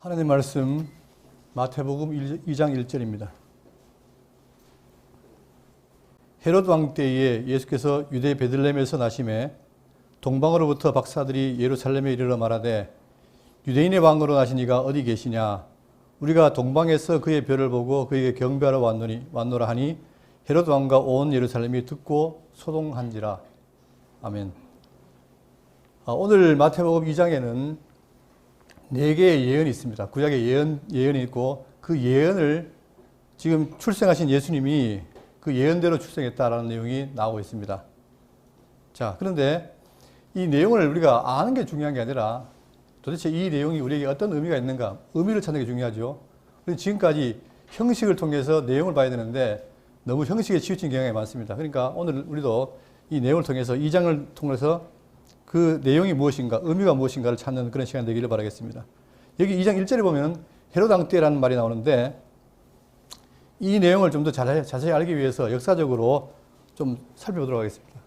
하나님 말씀 마태복음 2장 1절입니다. 헤롯 왕 때에 예수께서 유대 베들레헴에서 나심에 동방으로부터 박사들이 예루살렘에 이르러 말하되 유대인의 왕으로 나신 이가 어디 계시냐? 우리가 동방에서 그의 별을 보고 그에게 경배하러 왔노라 하니 헤롯 왕과 온 예루살렘이 듣고 소동한지라. 아멘. 오늘 마태복음 2장에는 4개의 예언이 있습니다. 구약의 예언이 있고 그 예언을 지금 출생하신 예수님이 그 예언대로 출생했다라는 내용이 나오고 있습니다. 자, 그런데 이 내용을 우리가 아는 게 중요한 게 아니라 도대체 이 내용이 우리에게 어떤 의미가 있는가, 의미를 찾는 게 중요하죠. 지금까지 형식을 통해서 내용을 봐야 되는데 너무 형식에 치우친 경향이 많습니다. 그러니까 오늘 우리도 이 내용을 통해서 2장을 통해서 그 내용이 무엇인가, 의미가 무엇인가를 찾는 그런 시간이 되기를 바라겠습니다. 여기 2장 1절에 보면 헤롯 왕 때라는 말이 나오는데 이 내용을 좀 더 자세히 알기 위해서 역사적으로 좀 살펴보도록 하겠습니다.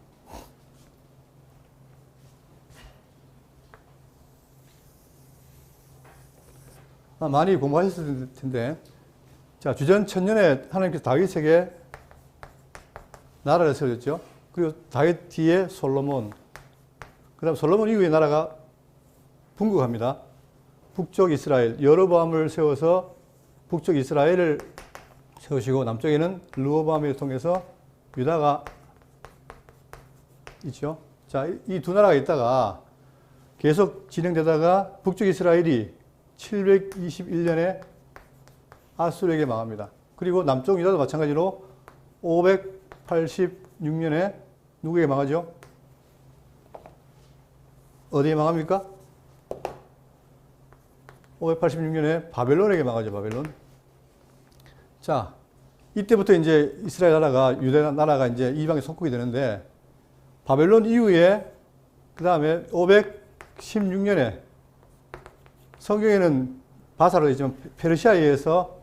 많이 공부하셨을 텐데, 자, 주전 1000년에 하나님께서 다윗에게 나라를 세워줬죠. 그리고 다윗 뒤에 솔로몬, 그 다음 솔로몬 이후에 나라가 분국합니다. 북쪽 이스라엘, 여로보암을 세워서 북쪽 이스라엘을 세우시고 남쪽에는 르호보암을 통해서 유다가 있죠. 자, 이 두 나라가 있다가 계속 진행되다가 북쪽 이스라엘이 721년에 아수르에게 망합니다. 그리고 남쪽 유다도 마찬가지로 586년에 누구에게 망하죠? 어디에 망합니까? 586년에 바벨론에게 망하죠, 바벨론. 자, 이때부터 이제 이스라엘 나라가, 유대 나라가 이제 이방에 속국이 되는데, 바벨론 이후에, 그 다음에 516년에, 성경에는 바사로 되어 있지만, 페르시아에 의해서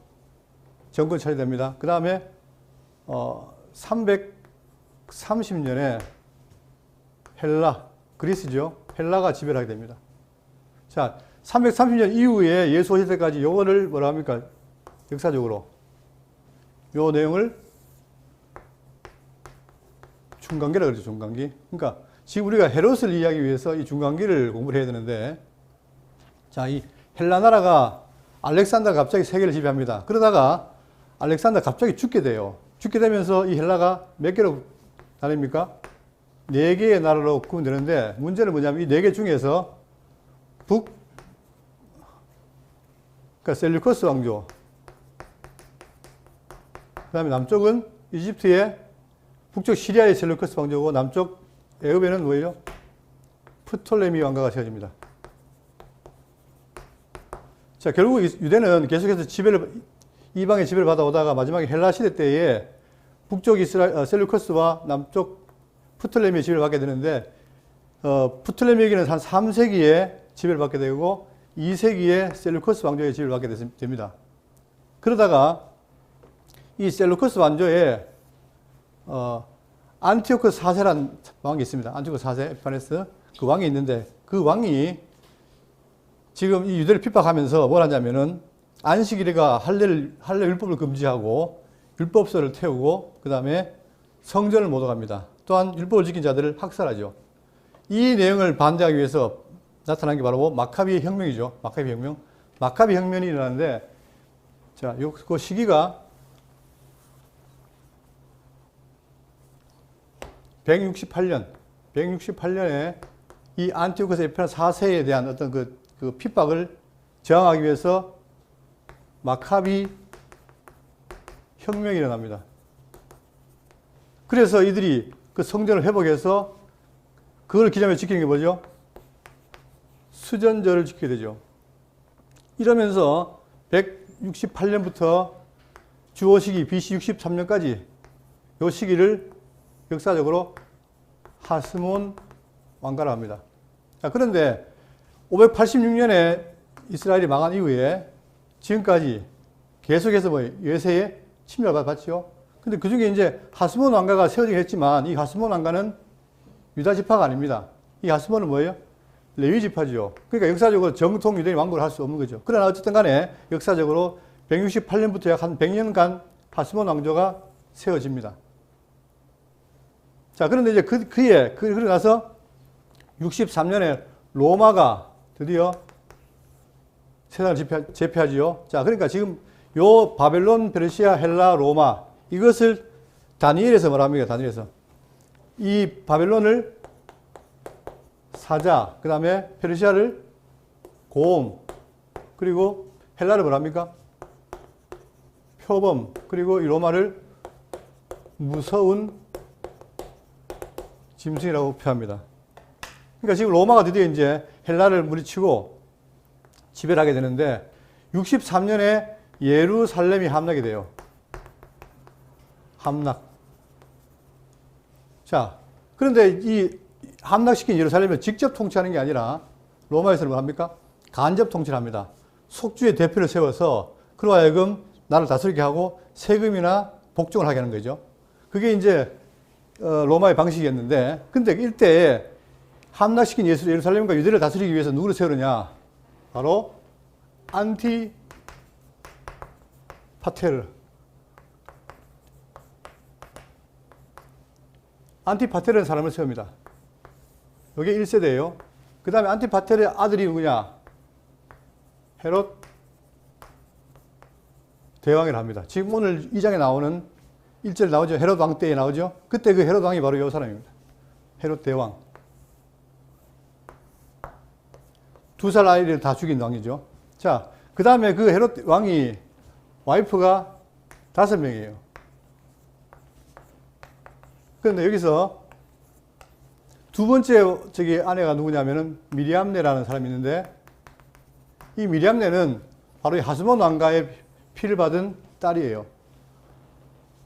정권 차지됩니다. 그 다음에, 330년에 헬라, 그리스죠. 헬라가 지배를 하게 됩니다. 자, 330년 이후에 예수 오실 때까지 요거를 뭐라 합니까? 역사적으로. 요 내용을 중간기라 그러죠, 중간기. 그러니까 지금 우리가 헤롯을 이해하기 위해서 이 중간기를 공부를 해야 되는데, 자, 이 헬라 나라가 알렉산더가 갑자기 세계를 지배합니다. 그러다가 알렉산더 갑자기 죽게 돼요. 죽게 되면서 이 헬라가 몇 개로 나뉩니까? 4개의 나라로 구분되는데, 문제는 뭐냐면 이 4개 중에서 그러니까 셀류커스 왕조, 그 다음에 남쪽은 이집트의, 북쪽 시리아의 셀류커스 왕조고, 남쪽 애굽에는 뭐예요? 프톨레미 왕가가 세워집니다. 자, 결국 유대는 계속해서 이방의 지배를 받아오다가 마지막에 헬라 시대 때에 북쪽 셀류커스와 남쪽 프톨레미의 지배를 받게 되는데, 프톨레미에게는 한 3세기에 지배를 받게 되고 2세기에 셀루커스 왕조의 지배를 받게 됩니다. 그러다가 이 셀루커스 왕조에 안티오코스 4세라는 왕이 있습니다. 안티오코스 4세 에피파네스, 그 왕이 있는데 그 왕이 지금 이 유대를 핍박하면서 뭘 하냐면은 안식일과 할례 율법을 금지하고 율법서를 태우고 그 다음에 성전을 모독합니다. 또한 율법을 지킨 자들을 학살하죠. 이 내용을 반대하기 위해서 나타난 게 바로 마카비 혁명이죠. 마카비 혁명. 마카비 혁명이 일어나는데, 자, 그 시기가 168년에 이 안티오코스 에피파네스 4세에 대한 어떤 그 핍박을 저항하기 위해서 마카비 혁명이 일어납니다. 그래서 이들이 그 성전을 회복해서 그걸 기념해 지키는 게 뭐죠? 수전절을 지키게 되죠. 이러면서 168년부터 주호 시기 BC 63년까지 이 시기를 역사적으로 하스몬 왕가라 합니다. 자, 그런데 586년에 이스라엘이 망한 이후에 지금까지 계속해서 외세에 침략을 받았죠. 근데 그 중에 이제 하스몬 왕가가 세워지긴 했지만 이 하스몬 왕가는 유다 지파가 아닙니다. 이 하스몬은 뭐예요? 레위 지파죠. 그러니까 역사적으로 정통 유대인 왕국을 할 수 없는 거죠. 그러나 어쨌든 간에 역사적으로 168년부터 약 한 100년간 하스몬 왕조가 세워집니다. 자, 그런데 이제 그러고 나서 63년에 로마가 드디어 세상을 제패하지요. 자, 그러니까 지금 요 바벨론, 페르시아, 헬라, 로마 이것을 다니엘에서 뭐라 합니까? 다니엘에서 이 바벨론을 사자, 그 다음에 페르시아를 고음, 그리고 헬라를 뭐라 합니까? 표범, 그리고 이 로마를 무서운 짐승이라고 표합니다. 그러니까 지금 로마가 드디어 이제 헬라를 물리치고 지배를 하게 되는데 63년에 예루살렘이 함락이 돼요. 함락. 자, 그런데 이 함락시킨 예루살렘을 직접 통치하는 게 아니라 로마에서는 뭐 합니까? 간접 통치를 합니다. 속주의 대표를 세워서 그로 하여금 나라를 다스리게 하고 세금이나 복종을 하게 하는 거죠. 그게 이제 로마의 방식이었는데, 근데 일대에 함락시킨 예루살렘과 유대를 다스리기 위해서 누구를 세우느냐? 바로 안티파테르라는 사람을 세웁니다. 이게 1세대예요. 그 다음에 안티파테르의 아들이 누구냐? 헤롯 대왕이라 합니다. 지금 오늘 2장에 나오는 1절에 나오죠. 헤롯 왕 때에 나오죠. 그때 그 헤롯 왕이 바로 이 사람입니다. 헤롯 대왕. 2살 아이를 다 죽인 왕이죠. 자, 그 다음에 그 헤롯 왕이 와이프가 5명이에요. 그런데 여기서 두 번째 아내가 누구냐면은 미리암네라는 사람이 있는데, 이 미리암네는 바로 이 하스몬 왕가의 피를 받은 딸이에요.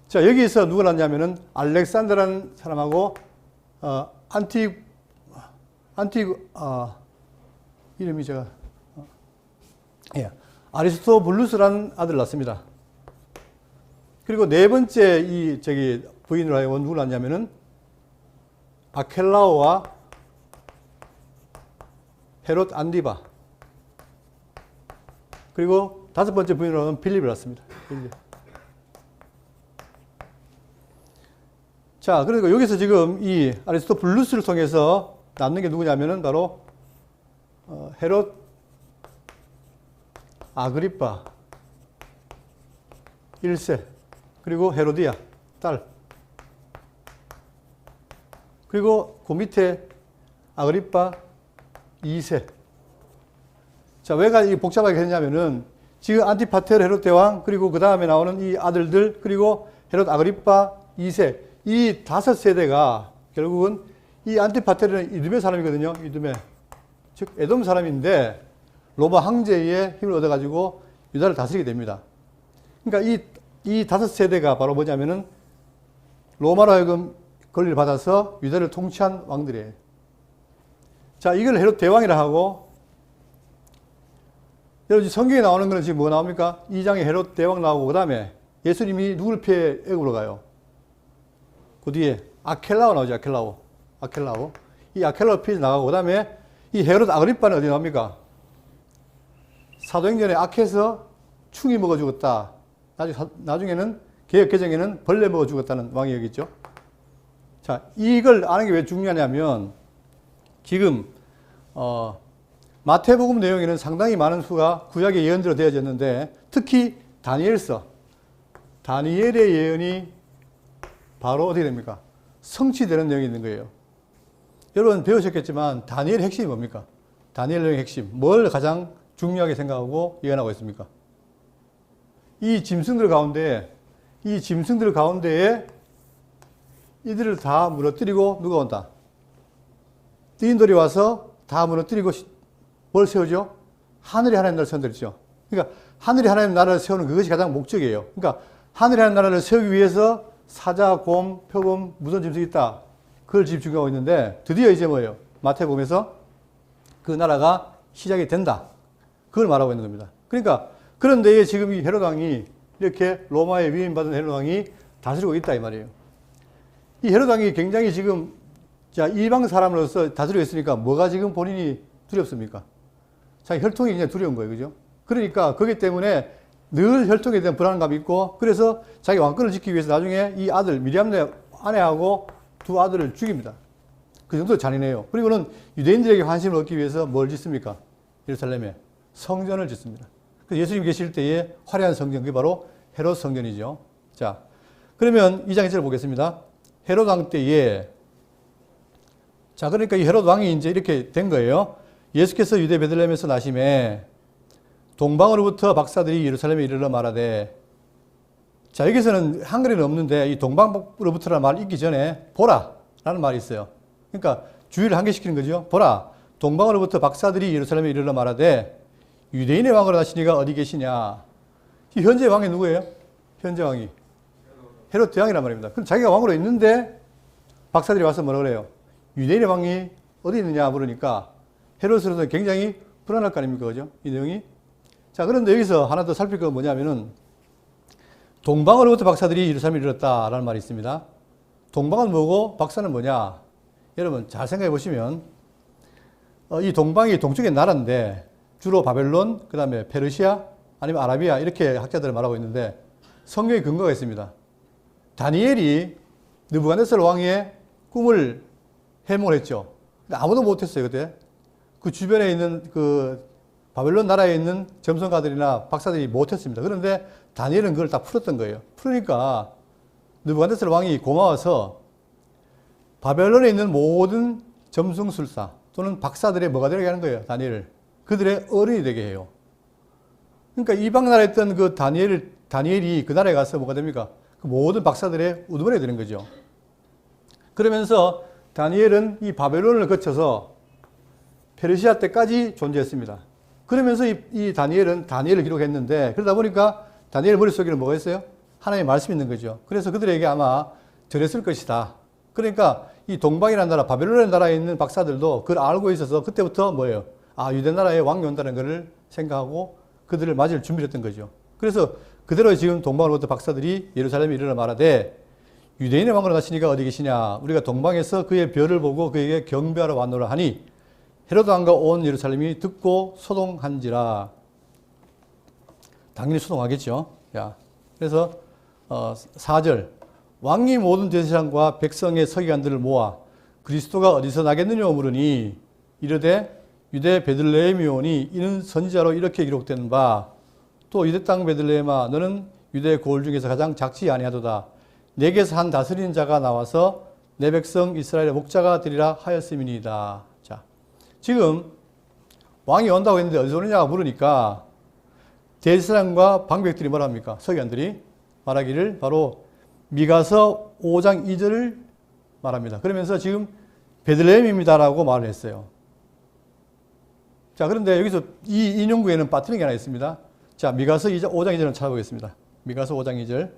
자, 여기서 누가 났냐면은 알렉산더라는 사람하고 이름이 제가 아리스토블루스라는 아들 낳습니다. 그리고 네 번째 부인으로 하여금 누구 낳냐면은 아켈라오와 헤롯 안디바. 그리고 다섯 번째 부인으로는 빌립을 낳습니다. 빌립. 자, 그리고 여기서 지금 이 아리스토블루스를 통해서 낳는 게 누구냐면은 바로 헤롯 아그리파 1세, 그리고 헤로디아 딸, 그리고 그 밑에 아그리파 2세. 자, 왜가 이 복잡하게 했냐면은 지금 안티파테르 헤롯 대왕, 그리고 그 다음에 나오는 이 아들들, 그리고 헤롯 아그리파 2세, 이 5세대가 결국은 이 안티파테르는 이두메 사람이거든요. 이두메. 즉 에돔 사람인데 로마 황제의 힘을 얻어가지고 유다를 다스리게 됩니다. 그러니까 이 5세대가 바로 뭐냐면은 로마로 하여금 권리를 받아서 유다를 통치한 왕들이에요. 자, 이걸 헤롯 대왕이라 하고, 여러분 성경에 나오는 거는 지금 뭐가 나옵니까? 2장에 헤롯 대왕 나오고, 그 다음에 예수님이 누구를 피해 애굽으로 가요? 그 뒤에 아켈라오 나오죠. 아켈라오. 이 아켈라오 피해 나가고, 그 다음에 이 헤롯 아그리파는 어디 나옵니까? 사도행전에 악해서 충이 먹어 죽었다. 나중에는 개역 개정에는 벌레 먹어 죽었다는 왕이 여기 있죠. 자, 이걸 아는 게 왜 중요하냐면 지금 마태복음 내용에는 상당히 많은 수가 구약의 예언대로 되어졌는데, 특히 다니엘의 예언이 바로 어떻게 됩니까? 성취되는 내용이 있는 거예요. 여러분 배우셨겠지만 다니엘의 핵심이 뭡니까? 다니엘 내용의 핵심. 뭘 가장 중요하게 생각하고 예언하고 있습니까? 이 짐승들 가운데에 이들을 다 무너뜨리고 누가 온다? 띠인돌이 와서 다 무너뜨리고 뭘 세우죠? 하늘이 하나님 나라를 세운다 그랬죠. 그러니까 하늘이 하나님 나라를 세우는 그것이 가장 목적이에요. 그러니까 하늘이 하나님 나라를 세우기 위해서 사자, 곰, 표범, 무서운 짐승이 있다. 그걸 집중하고 있는데, 드디어 이제 뭐예요? 마태복음에서 그 나라가 시작이 된다. 그걸 말하고 있는 겁니다. 그러니까 그런데 지금 이 헤롯 왕이 이렇게 로마에 위임받은 헤롯 왕이 다스리고 있다 이 말이에요. 이 헤롯 왕이 굉장히 지금 이방 사람으로서 다스리고 있으니까 뭐가 지금 본인이 두렵습니까? 자기 혈통이 그냥 두려운 거예요. 그죠? 그러니까 그렇기 때문에 늘 혈통에 대한 불안감이 있고 그래서 자기 왕권을 지키기 위해서 나중에 이 아들 미리암네 아내하고 두 아들을 죽입니다. 그 정도 잔인해요. 그리고는 유대인들에게 관심을 얻기 위해서 뭘 짓습니까? 예루살렘에 성전을 짓습니다. 그래서 예수님 계실 때의 화려한 성전, 그게 바로 헤롯 성전이죠. 자, 그러면 2장 1절 보겠습니다. 헤롯 왕 때에, 자, 그러니까 이 헤롯 왕이 이제 이렇게 된 거예요. 예수께서 유대 베들레헴에서 나심에 동방으로부터 박사들이 예루살렘에 이르러 말하되, 자, 여기서는 한글에는 없는데 이 동방으로부터라는 말 읽기 전에 보라 라는 말이 있어요. 그러니까 주의를 환기시키는 거죠. 보라, 동방으로부터 박사들이 예루살렘에 이르러 말하되 유대인의 왕으로 나시니가 어디 계시냐. 이 현재 왕이 누구예요? 현재 왕이 헤롯 대왕이란 말입니다. 그럼 자기가 왕으로 있는데 박사들이 와서 뭐라 그래요? 유대인의 왕이 어디 있느냐 물으니까 헤롯으로서는 굉장히 불안할 거 아닙니까? 그죠? 이 내용이. 자, 그런데 여기서 하나 더 살필 건 뭐냐면은 동방으로부터 박사들이 예루살렘에 이르렀다라는 말이 있습니다. 동방은 뭐고 박사는 뭐냐? 여러분 잘 생각해 보시면 이 동방이 동쪽의 나라인데 주로 바벨론, 그 다음에 페르시아, 아니면 아라비아 이렇게 학자들을 말하고 있는데 성경에 근거가 있습니다. 다니엘이 느부갓네살 왕의 꿈을 해몽을 했죠. 근데 아무도 못했어요, 그때. 그 주변에 있는 그 바벨론 나라에 있는 점성가들이나 박사들이 못했습니다. 그런데 다니엘은 그걸 다 풀었던 거예요. 풀으니까 느부갓네살 왕이 고마워서 바벨론에 있는 모든 점성술사 또는 박사들의 뭐가 되게 하는 거예요, 다니엘을. 그들의 어른이 되게 해요. 그러니까 이방 나라에 있던 그 다니엘이 그 나라에 가서 뭐가 됩니까? 그 모든 박사들의 우두머리가 되는 거죠. 그러면서 다니엘은 이 바벨론을 거쳐서 페르시아 때까지 존재했습니다. 그러면서 이 다니엘은 다니엘을 기록했는데 그러다 보니까 다니엘 머릿속에는 뭐가 있어요? 하나님의 말씀이 있는 거죠. 그래서 그들에게 아마 전했을 것이다. 그러니까 이 동방이라는 나라, 바벨론이라는 나라에 있는 박사들도 그걸 알고 있어서 그때부터 뭐예요? 아, 유대 나라에 왕이 온다는 것을 생각하고 그들을 맞을 준비를 했던 거죠. 그래서 그대로 지금 동방으로부터 박사들이 예루살렘에 이르러 말하되 유대인의 왕으로 나시니가 어디 계시냐? 우리가 동방에서 그의 별을 보고 그에게 경배하러 왔노라 하니 헤롯 왕과 온 예루살렘이 듣고 소동한지라. 당연히 소동하겠죠. 야, 그래서 4절 왕이 모든 대제사장과 백성의 서기관들을 모아 그리스도가 어디서 나겠느냐 물으니 이르되 유대 베들레헴이 오니 이는 선지자로 이렇게 기록된 바 또 유대 땅 베들레헴아 너는 유대 고을 중에서 가장 작지 아니하도다. 내게서 한 다스리는 자가 나와서 내 백성 이스라엘의 목자가 되리라 하였음이니이다. 자, 지금 왕이 온다고 했는데 어디서 오느냐고 물으니까 대제사장과 방백들이 뭐라 합니까? 서기관들이 말하기를 바로 미가서 5장 2절을 말합니다. 그러면서 지금 베들레헴입니다라고 말을 했어요. 자, 그런데 여기서 이 인용구에는 빠뜨린 게 하나 있습니다. 자, 미가서 5장 2절을 찾아보겠습니다. 미가서 5장 2절.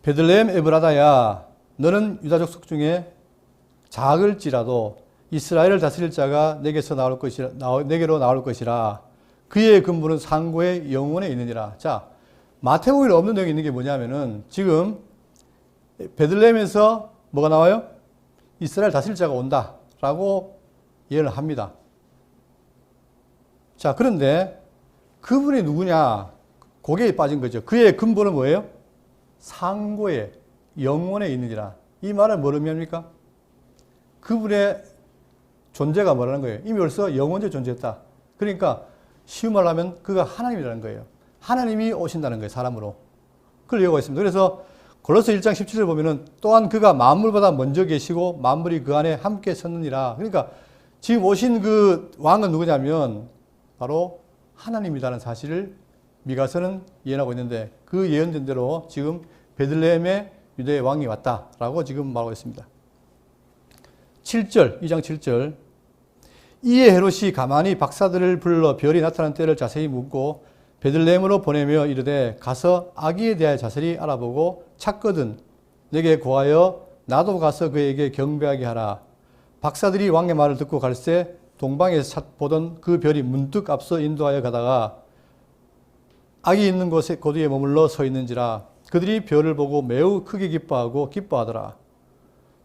베들레헴 에브라다야 너는 유다 족속 중에 작을지라도 이스라엘을 다스릴 자가 내게서 나올 것이라 내게로 나올 것이라 그의 근본은 상고의 영원에 있느니라. 자, 마태복음에 없는 내용이 있는 게 뭐냐면은 지금 베들레헴에서 뭐가 나와요? 이스라엘 다스릴 자가 온다라고 예언을 합니다. 자, 그런데 그분이 누구냐? 거기에 빠진 거죠. 그의 근본은 뭐예요? 상고의 영원에 있느니라. 이 말은 뭐를 의미합니까? 그분의 존재가 뭐라는 거예요? 이미 벌써 영원적 존재했다. 그러니까 쉬운 말로 하면 그가 하나님이라는 거예요. 하나님이 오신다는 거예요. 사람으로. 그걸 얘기하고 있습니다. 그래서 골로새 1장 17절 보면은 또한 그가 만물보다 먼저 계시고 만물이 그 안에 함께 섰느니라. 그러니까 지금 오신 그 왕은 누구냐면 바로 하나님이라는 사실을 미가서는 예언하고 있는데 그 예언된 대로 지금 베들레헴에 유대의 왕이 왔다라고 지금 말하고 있습니다. 7절, 2장 7절. 이에 헤롯이 가만히 박사들을 불러 별이 나타난 때를 자세히 묻고 베들레헴으로 보내며 이르되 가서 아기에 대하여 자세히 알아보고 찾거든 내게 고하여 나도 가서 그에게 경배하게 하라. 박사들이 왕의 말을 듣고 갈새 동방에서 보던 그 별이 문득 앞서 인도하여 가다가 아기 있는 곳에 고두에 머물러 서 있는지라. 그들이 별을 보고 매우 크게 기뻐하고 기뻐하더라.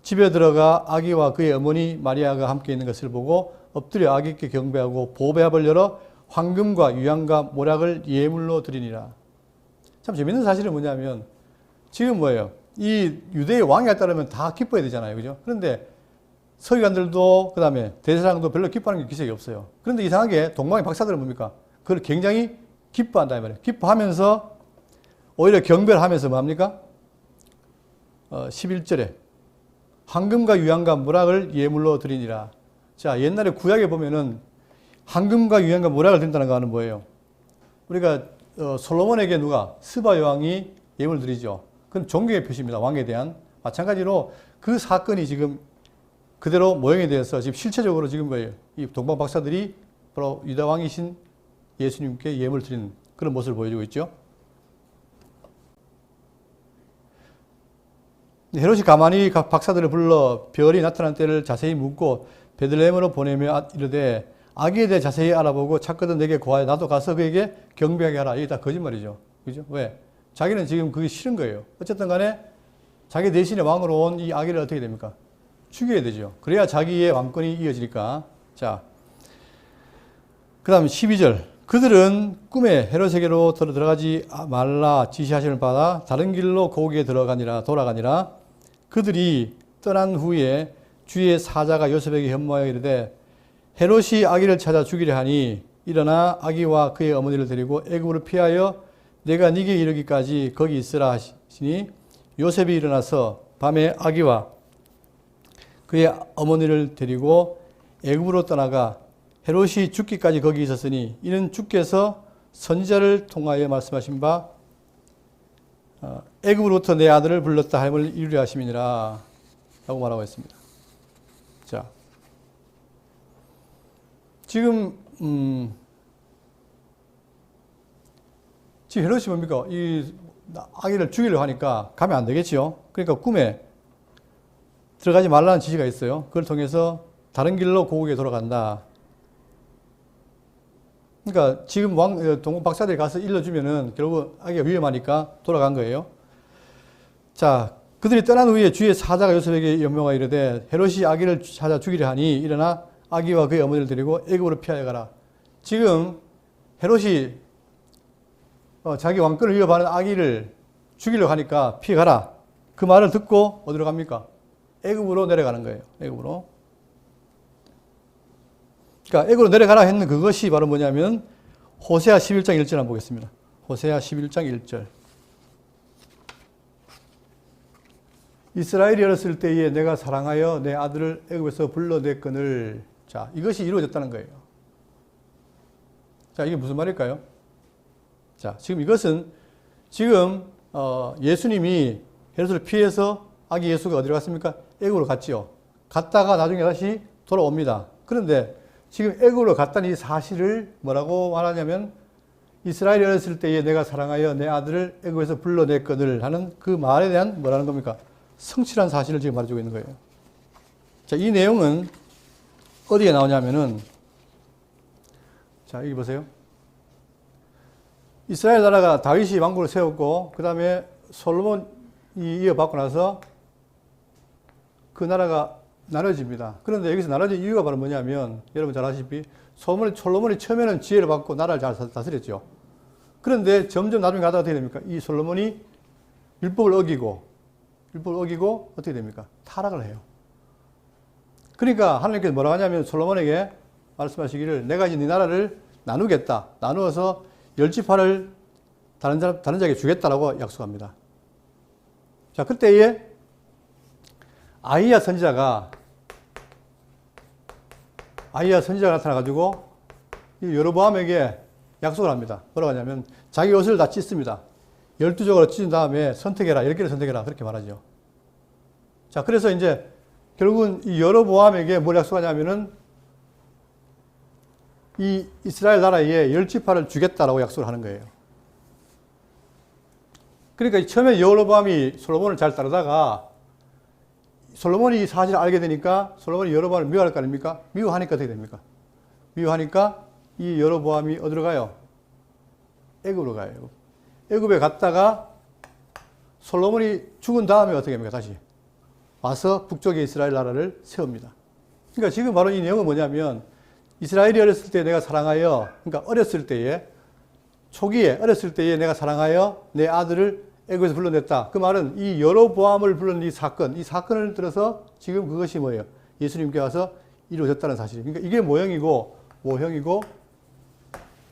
집에 들어가 아기와 그의 어머니 마리아가 함께 있는 것을 보고 엎드려 아기께 경배하고 보배압을 열어 황금과 유향과 모략을 예물로 드리니라. 참 재밌는 사실은 뭐냐면 지금 뭐예요? 이 유대의 왕에 따르면 다 기뻐해야 되잖아요. 그죠? 그런데 서기관들도 그 다음에 대제사장도 별로 기뻐하는 게 기색이 없어요. 그런데 이상하게 동방의 박사들은 뭡니까? 그걸 굉장히 기뻐한다 이 말이에요. 기뻐하면서 오히려 경배를 하면서 뭐합니까? 11절에 황금과 유향과 모략을 예물로 드리니라. 자, 옛날에 구약에 보면은 황금과 유향과 모략을 드린다는 거는 뭐예요? 우리가 솔로몬에게 누가 스바 여왕이 예물을 드리죠. 그건 존경의 표시입니다. 왕에 대한. 마찬가지로 그 사건이 지금 그대로 모형이 되어서 지금 실체적으로 지금 뭐예요? 이 동방 박사들이 바로 유다 왕이신 예수님께 예물을 드리는 그런 모습을 보여주고 있죠. 헤롯이 가만히 각 박사들을 불러 별이 나타난 때를 자세히 묻고 베들레헴으로 보내며 이르되 아기에 대해 자세히 알아보고 찾거든 내게 고하여 나도 가서 그에게 경배하게 하라. 이게 다 거짓말이죠. 그죠? 왜? 자기는 지금 그게 싫은 거예요. 어쨌든 간에 자기 대신에 왕으로 온 이 아기를 어떻게 됩니까? 죽여야 되죠. 그래야 자기의 왕권이 이어지니까. 자, 그 다음 12절. 그들은 꿈에 헤롯에게로 들어가지 말라 지시하심을 받아 다른 길로 고국에 돌아가니라. 그들이 떠난 후에 주의 사자가 요셉에게 현모하여 이르되 헤롯이 아기를 찾아 죽이려 하니 일어나 아기와 그의 어머니를 데리고 애굽으로 피하여 내가 네게 이르기까지 거기 있으라 하시니 요셉이 일어나서 밤에 아기와 그의 어머니를 데리고 애굽으로 떠나가 헤롯이 죽기까지 거기 있었으니 이는 주께서 선지자를 통하여 말씀하신 바 애굽으로부터 내 아들을 불렀다 함을 이루려 하심이니라 라고 말하고 있습니다. 자, 지금 헤롯이 뭡니까? 이 아기를 죽이려고 하니까 가면 안 되겠지요. 그러니까 꿈에 들어가지 말라는 지시가 있어요. 그걸 통해서 다른 길로 고국에 돌아간다. 그러니까 지금 동방 박사들이 가서 일러주면은 결국 아기가 위험하니까 돌아간 거예요. 자, 그들이 떠난 후에 주의 사자가 요셉에게 연명하여 이르되 헤롯이 아기를 찾아 죽이려 하니 일어나 아기와 그의 어머니를 데리고 애굽으로 피하여 가라. 지금 헤롯이 자기 왕권을 위협하는 아기를 죽이려고 하니까 피해 가라. 그 말을 듣고 어디로 갑니까? 애굽으로 내려가는 거예요. 애굽으로. 그러니까 애굽으로 내려가라 했는 그것이 바로 뭐냐면 호세아 11장 1절 한번 보겠습니다. 호세아 11장 1절. 이스라엘이 어렸을 때에 내가 사랑하여 내 아들을 애굽에서 불러냈거늘. 자, 이것이 이루어졌다는 거예요. 자, 이게 무슨 말일까요? 자, 지금 이것은 지금 예수님이 헤롯을 피해서 아기 예수가 어디로 갔습니까? 애굽으로 갔지요. 갔다가 나중에 다시 돌아옵니다. 그런데 지금 애굽으로 갔다는 이 사실을 뭐라고 말하냐면 이스라엘이 어렸을 때에 내가 사랑하여 내 아들을 애굽에서 불러냈거늘 하는 그 말에 대한 뭐라는 겁니까? 성취란 사실을 지금 말해주고 있는 거예요. 자, 이 내용은 어디에 나오냐면은 자, 여기 보세요. 이스라엘 나라가 다윗이 왕국을 세웠고 그 다음에 솔로몬이 이어받고 나서 그 나라가 나눠집니다. 그런데 여기서 나눠진 이유가 바로 뭐냐면 여러분 잘 아시다시피 솔로몬이 처음에는 지혜를 받고 나라를 잘 다스렸죠. 그런데 점점 나중에 가다가 어떻게 됩니까? 이 솔로몬이 율법을 어기고 어떻게 됩니까? 타락을 해요. 그러니까 하나님께서 뭐라고 하냐면 솔로몬에게 말씀하시기를 내가 이제 네 나라를 나누겠다. 나누어서 10지파를 다른 자에게 주겠다라고 약속합니다. 자, 그때에 아히야 선지자가 나타나가지고 이 여로보암에게 약속을 합니다. 뭐라고 하냐면 자기 옷을 다 찢습니다. 12조각으로 찢은 다음에 선택해라. 10개를 선택해라. 그렇게 말하죠. 자, 그래서 이제 결국은 이 여로보암에게 뭘 약속하냐면은 이 이스라엘 나라에 10지파를 주겠다라고 약속을 하는 거예요. 그러니까 처음에 여로보암이 솔로몬을 잘 따르다가 솔로몬이 이 사실을 알게 되니까 솔로몬이 여로보암을 미워할 거 아닙니까? 미워하니까 어떻게 됩니까? 미워하니까 이 여로보암이 어디로 가요? 애굽으로 가요. 애굽에 갔다가 솔로몬이 죽은 다음에 어떻게 합니까? 다시 와서 북쪽에 이스라엘 나라를 세웁니다. 그러니까 지금 바로 이 내용은 뭐냐면 이스라엘이 어렸을 때 내가 사랑하여, 그러니까 어렸을 때에, 초기에 어렸을 때에 내가 사랑하여 내 아들을 애굽에서 불러냈다. 그 말은 이 여로보암을 불러낸 이 사건을 들어서 지금 그것이 뭐예요? 예수님께 와서 이루어졌다는 사실이에요. 그러니까 이게 모형이고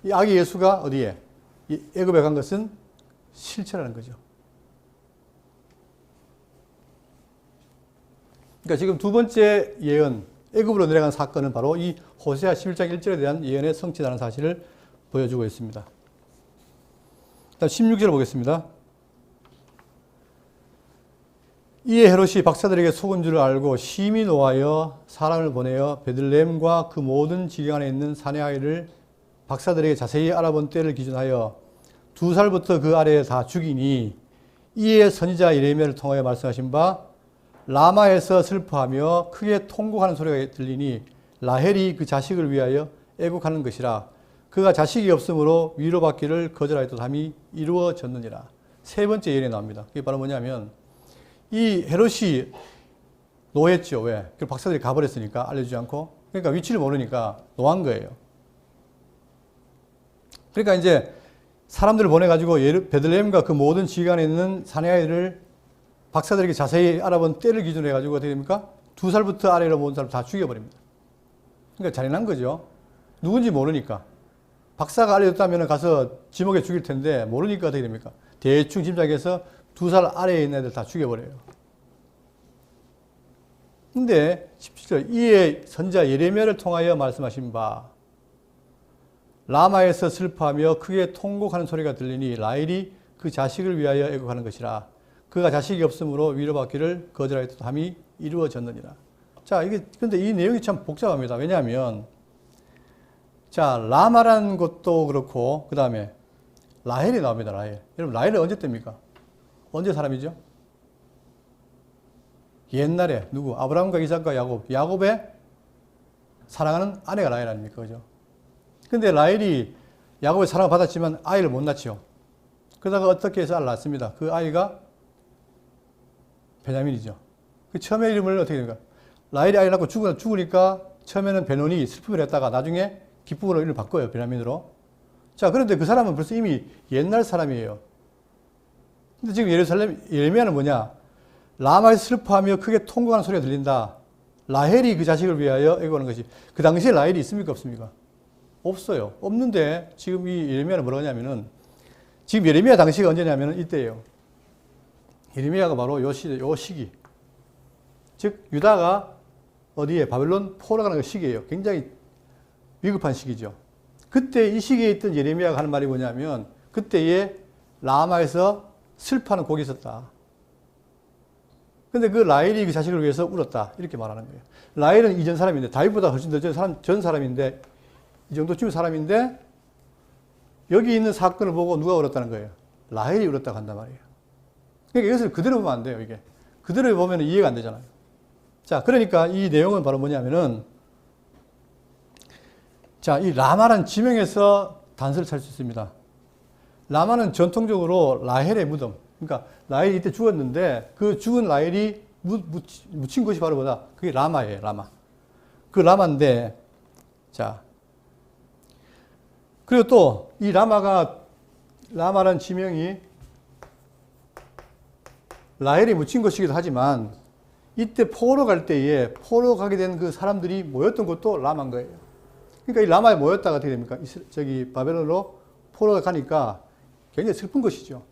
이 아기 예수가 어디에? 이 애굽에 간 것은 실체라는 거죠. 그러니까 지금 두 번째 예언, 애굽으로 내려간 사건은 바로 이 호세아 11장 1절에 대한 예언의 성취라는 사실을 보여주고 있습니다. 다음 16절 보겠습니다. 이에 헤롯이 박사들에게 속은 줄을 알고 심히 노하여 사람을 보내어 베들레헴과 그 모든 지경 안에 있는 사내 아이를 박사들에게 자세히 알아본 때를 기준하여 2살부터 그 아래에 다 죽이니, 이에 선지자 예레미야를 통하여 말씀하신 바 라마에서 슬퍼하며 크게 통곡하는 소리가 들리니 라헬이 그 자식을 위하여 애곡하는 것이라. 그가 자식이 없으므로 위로받기를 거절하였던 함이 이루어졌느니라. 세 번째 예언이 나옵니다. 그게 바로 뭐냐면 이 헤롯이 노했죠. 왜? 그 박사들이 가버렸으니까, 알려주지 않고. 그러니까 위치를 모르니까 노한 거예요. 그러니까 이제 사람들을 보내가지고 베들레헴과 그 모든 지간에 있는 사내 아이를 박사들에게 자세히 알아본 때를 기준으로 해가지고 어떻게 됩니까? 2살부터 아래로 모든 사람 다 죽여버립니다. 그러니까 잔인한 거죠. 누군지 모르니까. 박사가 알려줬다면 가서 지목에 죽일 텐데 모르니까 어떻게 됩니까? 대충 짐작해서 2살 아래에 있는 애들 다 죽여버려요. 근데 17절, 이에 선지자 예레미야를 통하여 말씀하신 바 라마에서 슬퍼하며 크게 통곡하는 소리가 들리니 라헬이 그 자식을 위하여 애곡하는 것이라. 그가 자식이 없으므로 위로받기를 거절하였던 함이 이루어졌느니라. 자, 근데 이 내용이 참 복잡합니다. 왜냐하면 자, 라마라는 것도 그렇고 그 다음에 라헬이 나옵니다. 라헬. 여러분, 라헬은 언제 뗍니까? 언제 사람이죠? 옛날에 누구? 아브라함과 이삭과 야곱의 사랑하는 아내가 라헬 아닙니까? 그죠? 근데 라헬이 야곱의 사랑을 받았지만 아이를 못 낳죠. 그러다가 어떻게 해서 아이를 낳습니다. 그 아이가 베냐민이죠. 그 처음에 이름을 어떻게 됩니까? 라헬이 아이를 낳고 죽으니까 처음에는 베논이 슬픔을 했다가 나중에 기쁨으로 이름을 바꿔요. 베냐민으로. 자, 그런데 그 사람은 벌써 이미 옛날 사람이에요. 근데 지금 예레미야는 뭐냐? 라마에서 슬퍼하며 크게 통곡하는 소리가 들린다. 라헬이 그 자식을 위하여 애고하는 것이. 그 당시에 라헬이 있습니까? 없습니까? 없어요. 없는데 지금 이 예레미야는 뭐라고 하냐면은 지금 예레미야 당시가 언제냐면은 이때예요. 예레미야가 바로 요 시기. 즉 유다가 어디에 바벨론 포로가는 시기예요. 굉장히 위급한 시기죠. 그때 이 시기에 있던 예레미야가 하는 말이 뭐냐면 그때에 라마에서 슬퍼하는 곡이 있었다. 근데 그 라헬이 그 자식을 위해서 울었다. 이렇게 말하는 거예요. 라헬은 이전 사람인데 다윗보다 훨씬 더 전 사람인데 이 정도쯤 사람인데 여기 있는 사건을 보고 누가 울었다는 거예요? 라헬이 울었다고 한단 말이에요. 그러니까 이것을 그대로 보면 안 돼요. 이게 그대로 보면 이해가 안 되잖아요. 자, 그러니까 이 내용은 바로 뭐냐면은 자, 이 라마란 지명에서 단서를 찾을 수 있습니다. 라마는 전통적으로 라헬의 무덤. 그러니까 라헬이 이때 죽었는데 그 죽은 라헬이 묻힌 곳이 바로 뭐다? 그게 라마예요. 라마. 그 라마인데 자, 그리고 또 이 라마라는 지명이 라헬이 묻힌 것이기도 하지만 이때 포로 갈 때에 포로 가게 된 그 사람들이 모였던 곳도 라마인 거예요. 그러니까 이 라마에 모였다가 어떻게 됩니까? 바벨론으로 포로가 가니까 굉장히 슬픈 것이죠.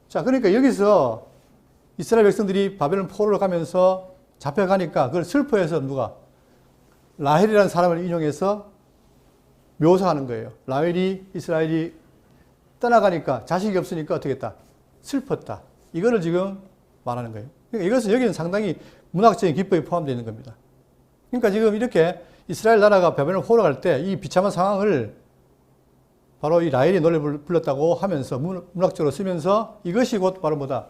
자, 그러니까 여기서 이스라엘 백성들이 바벨론 포로로 가면서 잡혀가니까 그걸 슬퍼해서 누가? 라헬이라는 사람을 인용해서 묘사하는 거예요. 라헬이 이스라엘이 떠나가니까 자식이 없으니까 어떻게 했다? 슬펐다. 이거를 지금 말하는 거예요. 그러니까 이것은 여기는 상당히 문학적인 기법이 포함되어 있는 겁니다. 그러니까 지금 이렇게 이스라엘 나라가 바벨론 포로 갈 때 이 비참한 상황을 바로 이 라헬이 노래를 불렀다고 하면서 문학적으로 쓰면서 이것이 곧 바로 뭐다?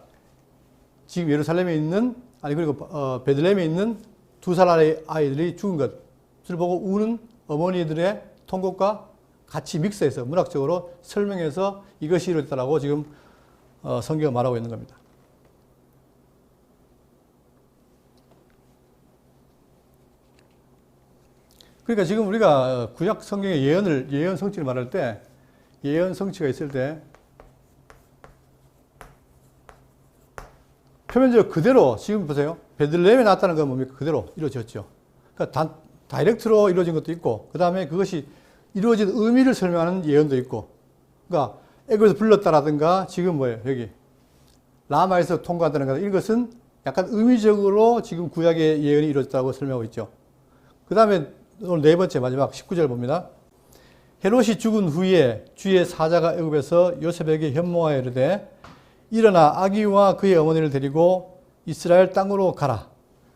지금 예루살렘에 있는 그리고 베들레헴에 있는 2살 아래 아이들이 죽은 것을 보고 우는 어머니들의 통곡과 같이 믹스해서 문학적으로 설명해서 이것이 이루어졌다라고 지금 성경은 말하고 있는 겁니다. 그러니까 지금 우리가 구약 성경의 예언 성취를 말할 때, 예언 성취가 있을 때, 표면적으로 그대로, 지금 보세요. 베들레헴에 나왔다는 건 뭡니까? 그대로 이루어졌죠. 그러니까 다이렉트로 이루어진 것도 있고, 그 다음에 그것이 이루어진 의미를 설명하는 예언도 있고, 그러니까 애굽에서 불렀다라든가, 지금 뭐예요? 여기. 라마에서 통과한다는 것, 이것은 약간 의미적으로 지금 구약의 예언이 이루어졌다고 설명하고 있죠. 그 다음에 오늘 네 번째 마지막 19절 봅니다. 헤롯이 죽은 후에 주의 사자가 애굽에서 요셉에게 현몽하여 이르되 일어나 아기와 그의 어머니를 데리고 이스라엘 땅으로 가라.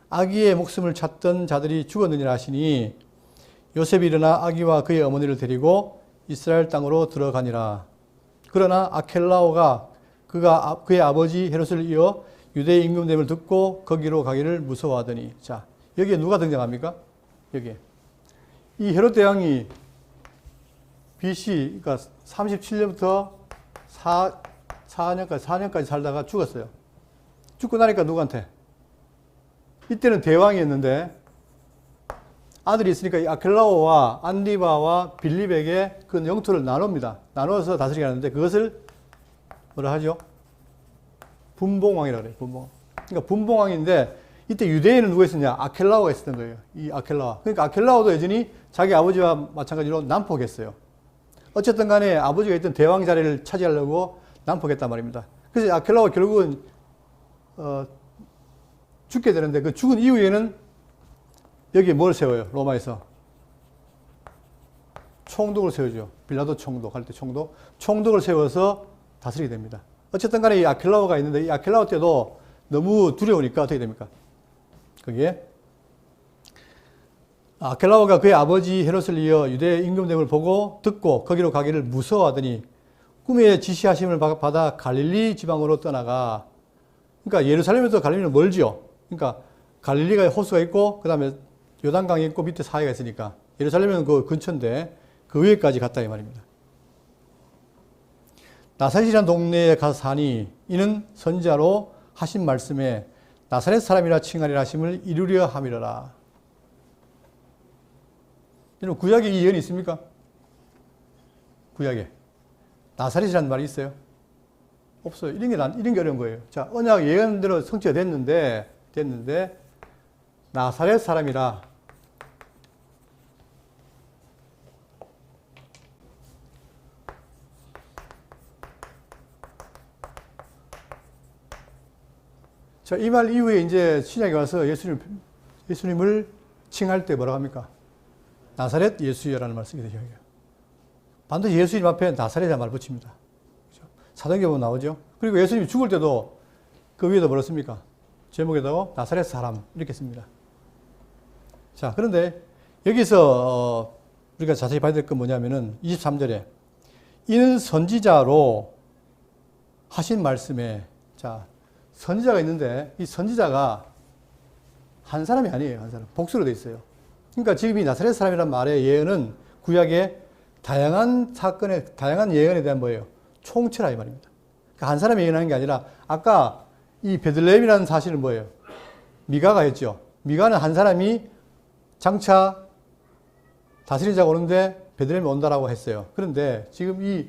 아기의 목숨을 찾던 자들이 죽었느니라 하시니 요셉이 일어나 아기와 그의 어머니를 데리고 이스라엘 땅으로 들어가니라. 그러나 아켈라오가 그의 아버지 헤롯을 이어 유대의 임금됨을 듣고 거기로 가기를 무서워하더니. 자, 여기에 누가 등장합니까? 여기에. 이 헤롯 대왕이 BC, 그러니까 37년부터 4년까지 살다가 죽었어요. 죽고 나니까 누구한테? 이때는 대왕이었는데 아들이 있으니까 이 아켈라오와 안디바와 빌립에게 그 영토를 나눕니다. 나눠서 다스리게 하는데 그것을 뭐라 하죠? 분봉왕이라고 그래요. 분봉. 그러니까 분봉왕인데 이때 유대인은 누가 있었냐? 아켈라오가 있었던 거예요. 이 아켈라오. 그러니까 아켈라오도 여전히 자기 아버지와 마찬가지로 난폭했어요. 어쨌든 간에 아버지가 있던 대왕 자리를 차지하려고 난폭했단 말입니다. 그래서 아켈라오가 결국은 죽게 되는데 그 죽은 이후에는 여기에 뭘 세워요? 로마에서 총독을 세우죠. 빌라도 총독 할 때 총독을 세워서 다스리게 됩니다. 어쨌든 간에 이 아켈라오가 있는데 이 아켈라오 때도 너무 두려우니까 어떻게 됩니까? 그게 아켈라오가 그의 아버지 헤롯을 이어 유대의 임금됨을 보고 듣고 거기로 가기를 무서워하더니 꿈에 지시하심을 받아 갈릴리 지방으로 떠나가. 그러니까 예루살렘에서 갈릴리는 멀지요. 그러니까 갈릴리가 호수가 있고 그 다음에 요단강이 있고 밑에 사해가 있으니까 예루살렘은 그 근처인데 그 위에까지 갔다 이 말입니다. 나사렛이라는 동네에 가서 사니 이는 선지자로 하신 말씀에 나사렛 사람이라 칭하리라 하심을 이루려 함이러라. 여러분 구약에 이 예언이 있습니까? 구약에 나사렛이라는 말이 있어요? 없어요. 이런 게 어려운 거예요. 자, 언약 예언대로 성취가 됐는데 나사렛 사람이라. 자, 이 말 이후에 이제 신약에 와서 예수님을 칭할 때 뭐라고 합니까? 나사렛 예수여라는 말을 쓰게 되죠. 반드시 예수님 앞에 나사렛이라는 말을 붙입니다. 그렇죠? 사도행전 보면 나오죠. 그리고 예수님이 죽을 때도 그 위에다 뭐라 씁니까? 제목에다가 나사렛 사람 이렇게 씁니다. 자, 그런데 여기서 우리가 자세히 봐야 될 건 뭐냐면은 23절에 이는 선지자로 하신 말씀에, 자, 선지자가 있는데 이 선지자가 한 사람이 아니에요. 한 사람. 복수로 돼 있어요. 그러니까 지금 이 나사렛 사람이라는 말의 예언은 구약의 다양한 사건의 다양한 예언에 대한 뭐예요? 총체라 이 말입니다. 그러니까 한 사람이 예언하는 게 아니라 아까 이 베들레헴이라는 사실은 뭐예요? 미가가 했죠. 미가는 한 사람이 장차 다스리자가 오는데 베들레헴에 온다라고 했어요. 그런데 지금 이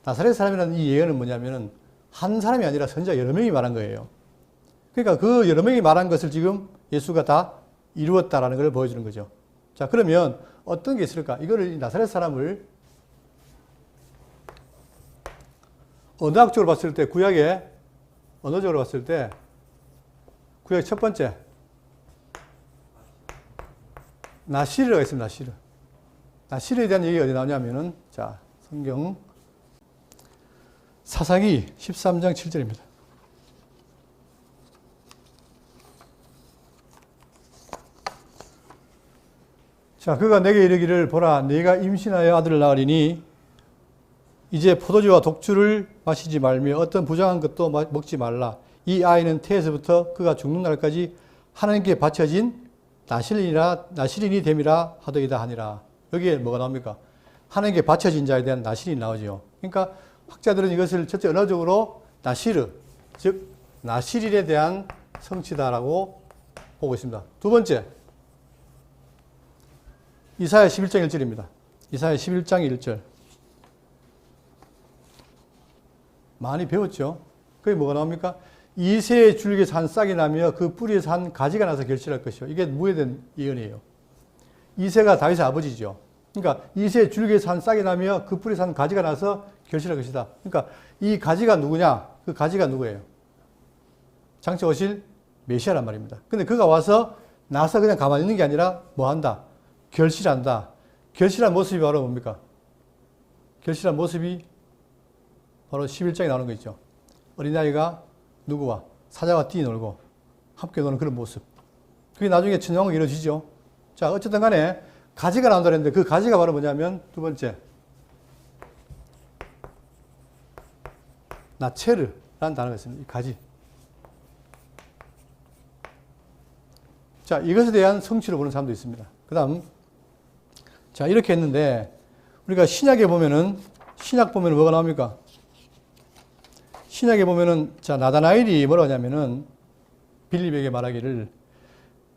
나사렛 사람이라는 이 예언은 뭐냐면은 한 사람이 아니라 선지자 여러 명이 말한 거예요. 그러니까 그 여러 명이 말한 것을 지금 예수가 다 이루었다라는 걸 보여주는 거죠. 자, 그러면 어떤 게 있을까? 이거를 나사렛 사람을 언어학적으로 봤을 때, 구약의 언어적으로 봤을 때, 구약의 첫 번째, 나시르가 있습니다. 나시르. 나시르에 대한 얘기가 어디 나오냐면은, 자, 성경 사사기 13장 7절입니다. 자, 그가 내게 이르기를 보라, 네가 임신하여 아들을 낳으리니 이제 포도주와 독주를 마시지 말며 어떤 부정한 것도 먹지 말라. 이 아이는 태에서부터 그가 죽는 날까지 하나님께 바쳐진 나실인이 됨이라 하더이다 하니라. 여기에 뭐가 나옵니까? 하나님께 바쳐진 자에 대한 나실이 나오죠. 그러니까 학자들은 이것을 첫째 언어적으로 나시르, 즉 나실인에 대한 성취다라고 보고 있습니다. 두 번째, 이사야 11장 1절입니다. 이사야 11장 1절. 많이 배웠죠? 그게 뭐가 나옵니까? 이새의 줄기에서 한 싹이 나며 그 뿌리에서 한 가지가 나서 결실할 것이요. 이게 무에된 예언이에요. 이새가 다윗의 아버지죠. 그러니까 이새의 줄기에서 한 싹이 나며 그 뿌리에서 한 가지가 나서 결실할 것이다. 그러니까 이 가지가 누구냐? 그 가지가 누구예요? 장차 오실 메시아란 말입니다. 근데 그가 와서 나서 그냥 가만히 있는 게 아니라 뭐 한다? 결실한다. 결실한 모습이 바로 뭡니까? 결실한 모습이 바로 11장에 나오는 거 있죠. 어린아이가 누구와? 사자와 뛰놀고 함께 노는 그런 모습. 그게 나중에 천상으로 이루어지죠. 자, 어쨌든 간에 가지가 나온다 그랬는데 그 가지가 바로 뭐냐면 두 번째. 나체르라는 단어가 있습니다. 이 가지. 자, 이것에 대한 성취를 보는 사람도 있습니다. 그 다음, 자, 이렇게 했는데, 우리가 신약에 보면은, 신약 보면은 뭐가 나옵니까? 신약에 보면은, 자, 나다나엘이 뭐라고 하냐면은, 빌립에게 말하기를,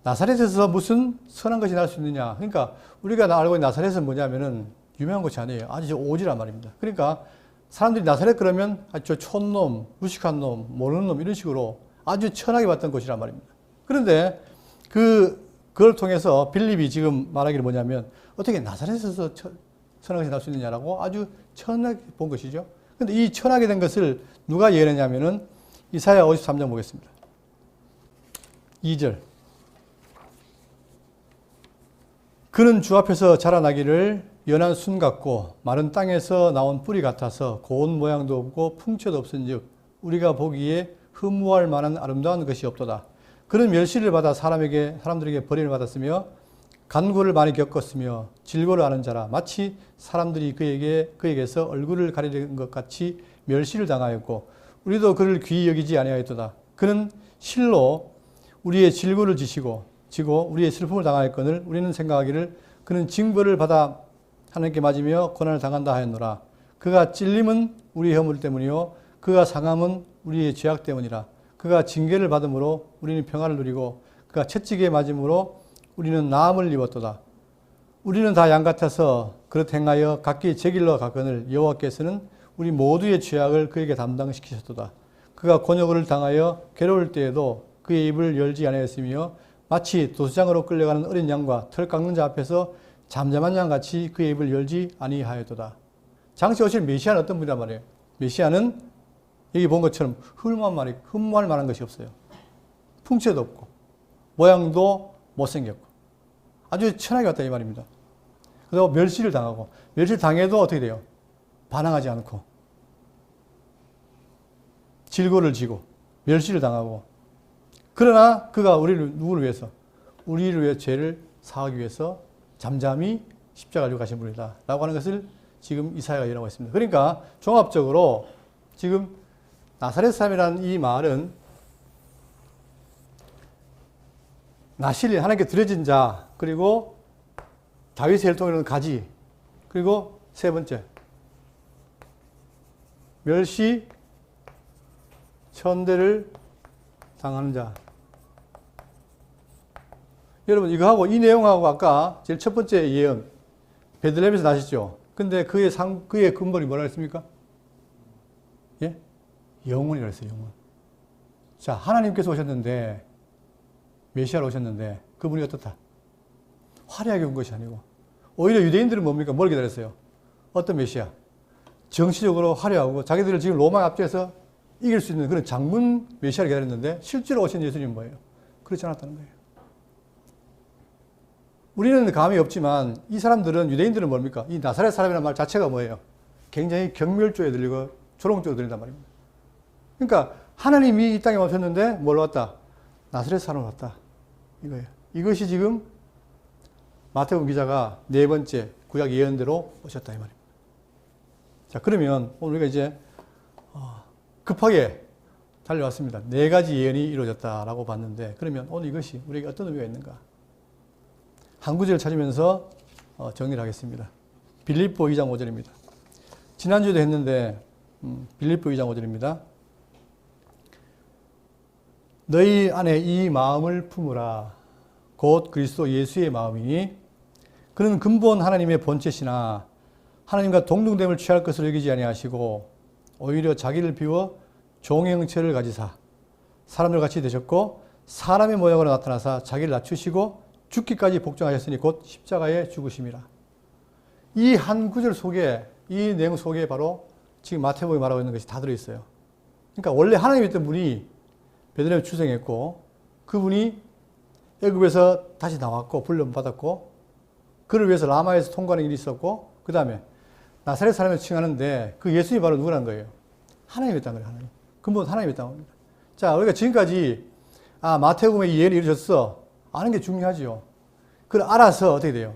나사렛에서 무슨 선한 것이 날 수 있느냐. 그러니까, 우리가 알고 있는 나사렛은 뭐냐면은, 유명한 곳이 아니에요. 아주 오지란 말입니다. 그러니까, 사람들이 나사렛 그러면 아주 촌놈, 무식한 놈, 모르는 놈, 이런 식으로 아주 천하게 봤던 곳이란 말입니다. 그런데, 그걸 통해서 빌립이 지금 말하기를 뭐냐면 어떻게 나사렛에서 선한 것이 날 수 있느냐라고 아주 천하게 본 것이죠. 그런데 이 천하게 된 것을 누가 예언했냐면은 이사야 53장 보겠습니다. 2절. 그는 주 앞에서 자라나기를 연한 순 같고 마른 땅에서 나온 뿌리 같아서 고운 모양도 없고 풍채도 없은즉 우리가 보기에 흠모할 만한 아름다운 것이 없도다. 그는 멸시를 받아 사람들에게 버림을 받았으며 간구를 많이 겪었으며 질고를 아는 자라 마치 사람들이 그에게서 얼굴을 가리는 것 같이 멸시를 당하였고 우리도 그를 귀히 여기지 아니하였도다. 그는 실로 우리의 질고를 지고 우리의 슬픔을 당하였거늘 우리는 생각하기를 그는 징벌을 받아 하나님께 맞으며 고난을 당한다 하였노라. 그가 찔림은 우리의 허물 때문이요 그가 상함은 우리의 죄악 때문이라. 그가 징계를 받음으로 우리는 평화를 누리고 그가 채찍에 맞음으로 우리는 나음을 입었도다. 우리는 다 양 같아서 그렇게 행하여 각기 제 길로 갔거늘 여호와께서는 우리 모두의 죄악을 그에게 담당시키셨도다. 그가 곤욕을 당하여 괴로울 때에도 그의 입을 열지 아니하였으며 마치 도수장으로 끌려가는 어린 양과 털 깎는 자 앞에서 잠잠한 양같이 그의 입을 열지 아니하였도다. 장차 오실 메시아는 어떤 분이란 말이에요? 메시아는 여기 본 것처럼 흠모할 만한 것이 없어요. 풍채도 없고 모양도 못생겼고 아주 천하게 왔다 이 말입니다. 그리고 멸시를 당하고 멸시를 당해도 어떻게 돼요? 반항하지 않고 질고를 지고 멸시를 당하고 그러나 그가 누구를 위해서? 우리를 위해 죄를 사하기 위해서 잠잠히 십자가를 지고 가신 분이다 라고 하는 것을 지금 이사야가 예언하고 있습니다. 그러니까 종합적으로 지금 나사렛 사람이라는 이 말은 나실이 하나님께 드려진 자, 그리고 다윗의 혈통이라는 가지, 그리고 세 번째 멸시, 천대를 당하는 자. 여러분 이거하고 이 내용하고 아까 제일 첫 번째 예언 베들레헴에서 나시죠. 근데 그의 근본이 뭐라 했습니까? 예? 영혼이라고 했어요. 영혼. 자, 하나님께서 오셨는데 메시아로 오셨는데 그분이 어떻다? 화려하게 온 것이 아니고 오히려 유대인들은 뭡니까? 뭘 기다렸어요? 어떤 메시아? 정치적으로 화려하고 자기들을 지금 로마 앞에서 이길 수 있는 그런 장군 메시아를 기다렸는데 실제로 오신 예수님은 뭐예요? 그렇지 않았다는 거예요. 우리는 감이 없지만 이 사람들은 유대인들은 뭡니까? 이 나사렛 사람이라는 말 자체가 뭐예요? 굉장히 경멸조에 들리고 조롱조에 들린단 말입니다. 그러니까 하나님이 이 땅에 오셨는데 뭘로 왔다? 나사렛 사람으로 왔다. 이거예요. 이것이 지금 마태복음 기자가 네 번째 구약 예언대로 오셨다 이 말입니다. 자, 그러면 오늘 우리가 이제 급하게 달려왔습니다. 네 가지 예언이 이루어졌다라고 봤는데 그러면 오늘 이것이 우리에게 어떤 의미가 있는가? 한 구절을 찾으면서 정리를 하겠습니다. 빌립보 2장 5절입니다. 지난주에도 했는데 빌립보 2장 5절입니다. 너희 안에 이 마음을 품으라. 곧 그리스도 예수의 마음이니 그는 근본 하나님의 본체시나 하나님과 동등됨을 취할 것을 여기지 아니하시고 오히려 자기를 비워 종의 형체를 가지사 사람들 같이 되셨고 사람의 모양으로 나타나사 자기를 낮추시고 죽기까지 복종하셨으니 곧 십자가에 죽으심이라. 이 한 구절 속에, 이 내용 속에 바로 지금 마태복음이 말하고 있는 것이 다 들어있어요. 그러니까 원래 하나님이었던 분이 베들레헴에 출생했고 그분이 애굽에서 다시 나왔고 불려받았고 그를 위해서 라마에서 통과하는 일이 있었고 그 다음에 나사렛 사람을 칭하는데 그 예수님이 바로 누구란 거예요? 하나님이었다는 거예요. 하나님. 근본 하나님이었다는 겁니다. 자, 우리가 지금까지 마태복음에 이 예를 이루셨어. 아는 게 중요하죠. 그걸 알아서 어떻게 돼요?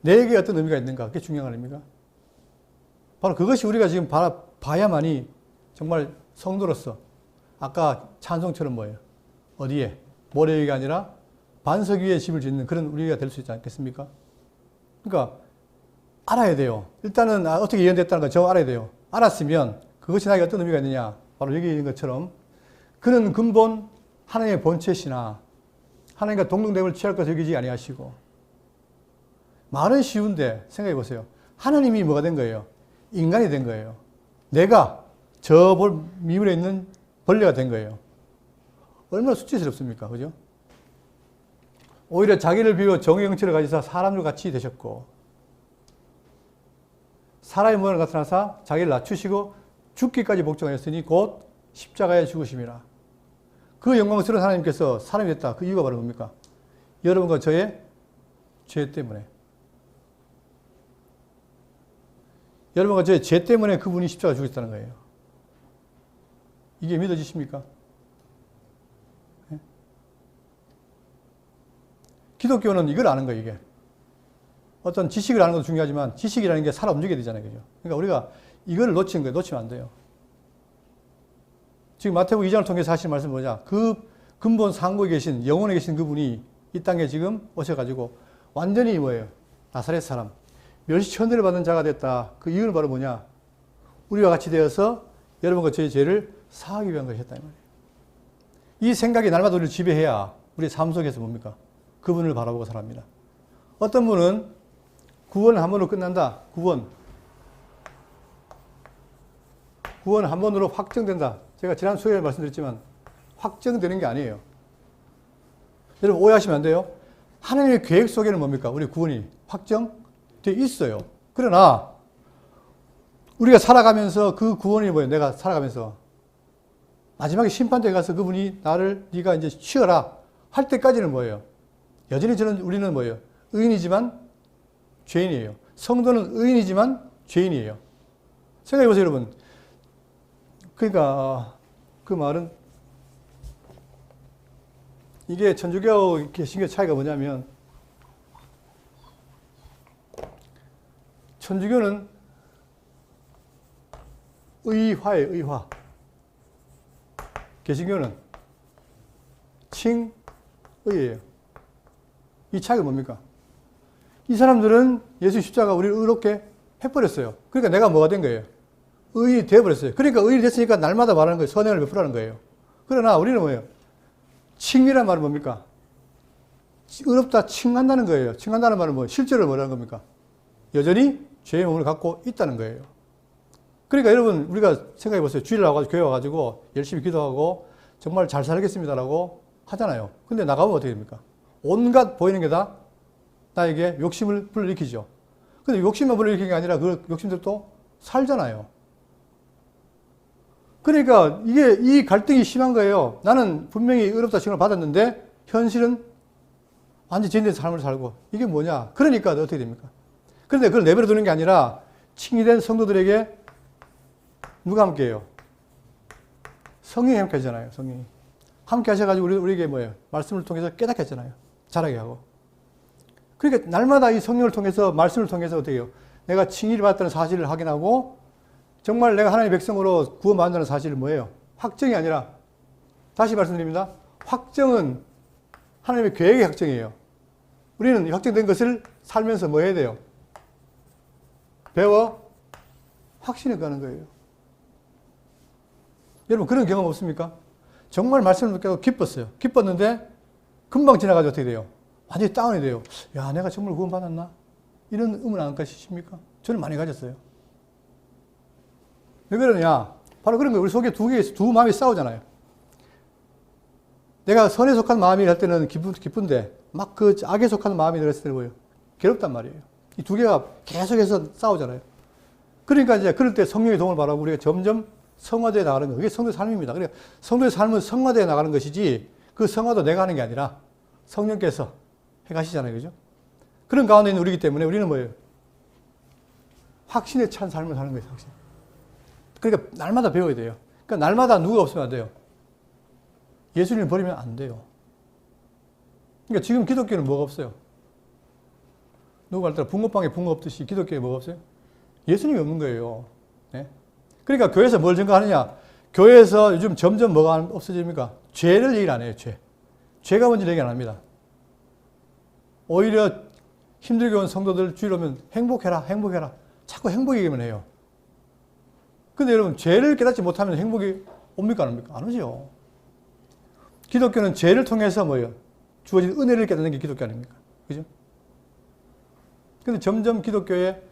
내게 어떤 의미가 있는가? 그게 중요한 거 아닙니까? 바로 그것이 우리가 지금 봐야만이 정말 성도로서 아까 찬송처럼 뭐예요? 어디에? 모래 위가 아니라 반석 위에 집을 짓는 그런 우리가 될 수 있지 않겠습니까? 그러니까 알아야 돼요. 일단은 어떻게 예언됐다는 걸 저 알아야 돼요. 알았으면 그것이 나에게 어떤 의미가 있느냐? 바로 여기 있는 것처럼 그는 근본 하나님의 본체시나 하나님과 동등됨을 취할 것을 여기지 아니하시고 말은 쉬운데 생각해 보세요. 하나님이 뭐가 된 거예요? 인간이 된 거예요. 내가 저 미물에 있는 벌레가 된 거예요. 얼마나 수치스럽습니까? 그죠? 오히려 자기를 비워 정의 형체를 가지사 사람들 같이 되셨고 사람의 모양을 나타나사 자기를 낮추시고 죽기까지 복종하였으니 곧 십자가에 죽으심이라. 그 영광스러운 하나님께서 사람이 됐다. 그 이유가 바로 뭡니까? 여러분과 저의 죄 때문에. 여러분과 저의 죄 때문에 그분이 십자가에 죽으셨다는 거예요. 이게 믿어지십니까? 네? 기독교는 이걸 아는 거예요, 이게. 어떤 지식을 아는 것도 중요하지만 지식이라는 게 살아 움직여야 되잖아요. 그죠? 그러니까 우리가 이걸 놓친 거예요. 놓치면 안 돼요. 지금 마태복음 2장을 통해서 하신 말씀은 뭐냐? 그 근본 상고에 계신, 영원에 계신 그분이 이 땅에 지금 오셔가지고 완전히 뭐예요? 나사렛 사람. 멸시천대를 받는 자가 됐다. 그 이유는 바로 뭐냐? 우리와 같이 되어서 여러분과 저의 죄를 사하기 위한 것이었다. 이 말이에요. 이 생각이 날마다 우리를 지배해야 우리의 삶 속에서 뭡니까? 그분을 바라보고 살아갑니다. 어떤 분은 구원은 한 번으로 끝난다. 구원 한 번으로 확정된다. 제가 지난 수요일에 말씀드렸지만 확정되는 게 아니에요. 여러분 오해하시면 안 돼요. 하나님의 계획 속에는 뭡니까? 우리 구원이 확정되어 있어요. 그러나 우리가 살아가면서 그 구원이 뭐예요? 내가 살아가면서 마지막에 심판대에 가서 그분이 나를 네가 이제 쉬어라 할 때까지는 뭐예요? 여전히 우리는 뭐예요? 의인이지만 죄인이에요. 성도는 의인이지만 죄인이에요. 생각해 보세요, 여러분. 그러니까 그 말은 이게 천주교 개신교 차이가 뭐냐면 천주교는 의화예요, 의화. 개신교는 칭의예요. 이 차이가 뭡니까? 이 사람들은 예수 십자가 우리를 의롭게 해버렸어요. 그러니까 내가 뭐가 된 거예요? 의인이 되어버렸어요. 그러니까 의인이 됐으니까 날마다 말하는 거예요. 선행을 베풀라는 거예요. 그러나 우리는 뭐예요? 칭이란 말은 뭡니까? 의롭다 칭한다는 거예요. 칭한다는 말은 뭐 실제로 뭐라는 겁니까? 여전히 죄의 몸을 갖고 있다는 거예요. 그러니까 여러분 우리가 생각해 보세요. 주일 나와가지고 교회 와가지고 열심히 기도하고 정말 잘 살겠습니다라고 하잖아요. 근데 나가면 어떻게 됩니까? 온갖 보이는 게 다 나에게 욕심을 불러일으키죠. 근데 욕심만 불러일으키는 게 아니라 그 욕심들도 살잖아요. 그러니까 이게 이 갈등이 심한 거예요. 나는 분명히 의롭다 칭을 받았는데 현실은 완전 죄인된 삶을 살고 이게 뭐냐? 그러니까 어떻게 됩니까? 그런데 그걸 내버려 두는 게 아니라 칭의된 성도들에게 누가 함께해요? 성령이 함께 하잖아요. 성령이. 함께 하셔가지고 우리에게 뭐예요? 말씀을 통해서 깨닫게 했잖아요. 자라게 하고. 그러니까 날마다 이 성령을 통해서 말씀을 통해서 어떻게 해요? 내가 칭의를 받았다는 사실을 확인하고 정말 내가 하나님의 백성으로 구원받는다는 사실은 뭐예요? 확정이 아니라 다시 말씀드립니다. 확정은 하나님의 계획의 확정이에요. 우리는 확정된 것을 살면서 뭐 해야 돼요? 배워 확신을 가는 거예요. 여러분 그런 경험 없습니까? 정말 말씀을 듣고 기뻤어요. 기뻤는데 금방 지나가지고 어떻게 돼요? 완전히 다운이 돼요. 야, 내가 정말 구원받았나? 이런 의문 안 가지십니까? 저는 많이 가졌어요. 왜 그러냐? 바로 그런 거예요. 우리 속에 두 마음이 싸우잖아요. 내가 선에 속한 마음이 할 때는 기쁜데 막 그 악에 속한 마음이 들었을 때 뭐예요? 괴롭단 말이에요. 이 두 개가 계속해서 싸우잖아요. 그러니까 이제 그럴 때 성령의 도움을 바라고 우리가 점점 성화되어 나가는 거예요. 그게 성도의 삶입니다. 그러니까 성도의 삶은 성화되어 나가는 것이지 그 성화도 내가 하는 게 아니라 성령께서 해가시잖아요. 그죠? 그런 가운데 있는 우리이기 때문에 우리는 뭐예요? 확신에 찬 삶을 사는 거예요. 확신. 그러니까 날마다 배워야 돼요. 그러니까 날마다 누가 없으면 안 돼요? 예수님을 버리면 안 돼요. 그러니까 지금 기독교는 뭐가 없어요? 누가 할 때 붕어빵에 붕어 없듯이 기독교에 뭐가 없어요? 예수님이 없는 거예요. 네? 그러니까 교회에서 뭘 증거하느냐? 교회에서 요즘 점점 뭐가 없어집니까? 죄를 얘기를 안 해요. 죄가 뭔지 얘기 안 합니다. 오히려 힘들게 온 성도들 주일 오면 행복해라. 자꾸 행복 얘기만 해요. 근데 여러분, 죄를 깨닫지 못하면 행복이 옵니까? 안 옵니까? 안 오죠. 기독교는 죄를 통해서 뭐예요? 주어진 은혜를 깨닫는 게 기독교 아닙니까? 그죠? 근데 점점 기독교에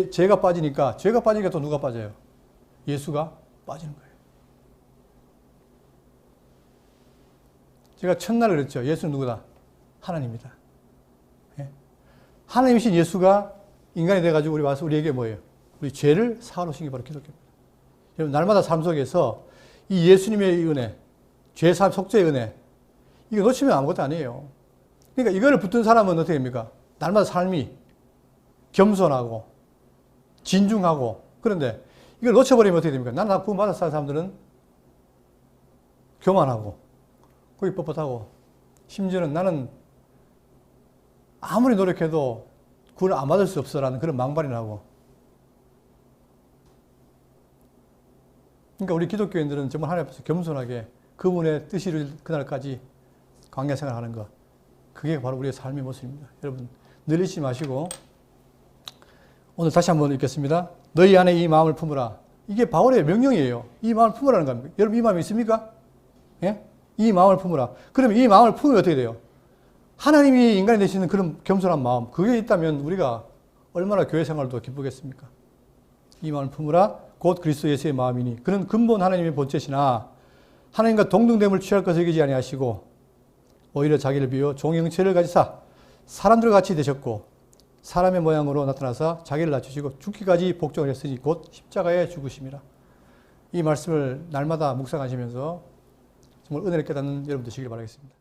죄가 빠지니까 또 누가 빠져요? 예수가 빠지는 거예요. 제가 첫날 그랬죠. 예수는 누구다? 하나님이다. 예? 하나님이신 예수가 인간이 돼가지고 우리 와서 우리에게 뭐예요? 우리 죄를 사하러오신 게 바로 기독교입니다. 여러분, 날마다 삶 속에서 이 예수님의 은혜, 죄 사함 속죄의 은혜, 이거 놓치면 아무것도 아니에요. 그러니까 이거를 붙든 사람은 어떻게 됩니까? 날마다 삶이 겸손하고 진중하고, 그런데 이걸 놓쳐버리면 어떻게 됩니까? 나는 구원 받았어 하는 사람들은 교만하고 거기 뻣뻣하고, 심지어는 나는 아무리 노력해도 구원을 안 받을 수 없어라는 그런 망발이 나고. 그러니까 우리 기독교인들은 정말 하나님 앞에서 겸손하게 그분의 뜻이 이룰 그날까지 광야 생활하는 것, 그게 바로 우리의 삶의 모습입니다. 여러분, 늘 잊지 마시고 오늘 다시 한번 읽겠습니다. 너희 안에 이 마음을 품으라. 이게 바울의 명령이에요. 이 마음을 품으라는 겁니다. 여러분, 이 마음이 있습니까? 예? 이 마음을 품으라. 그러면 이 마음을 품으면 어떻게 돼요? 하나님이 인간이 되시는 그런 겸손한 마음, 그게 있다면 우리가 얼마나 교회 생활도 기쁘겠습니까? 이 마음을 품으라. 곧 그리스도 예수의 마음이니 그는 근본 하나님의 본체시나 하나님과 동등됨을 취할 것을 여기지 아니하시고 오히려 자기를 비워 종의 형체를 가지사 사람들과 같이 되셨고 사람의 모양으로 나타나사 자기를 낮추시고 죽기까지 복종을 했으니 곧 십자가에 죽으심이라. 이 말씀을 날마다 묵상하시면서 정말 은혜를 깨닫는 여러분 되시길 바라겠습니다.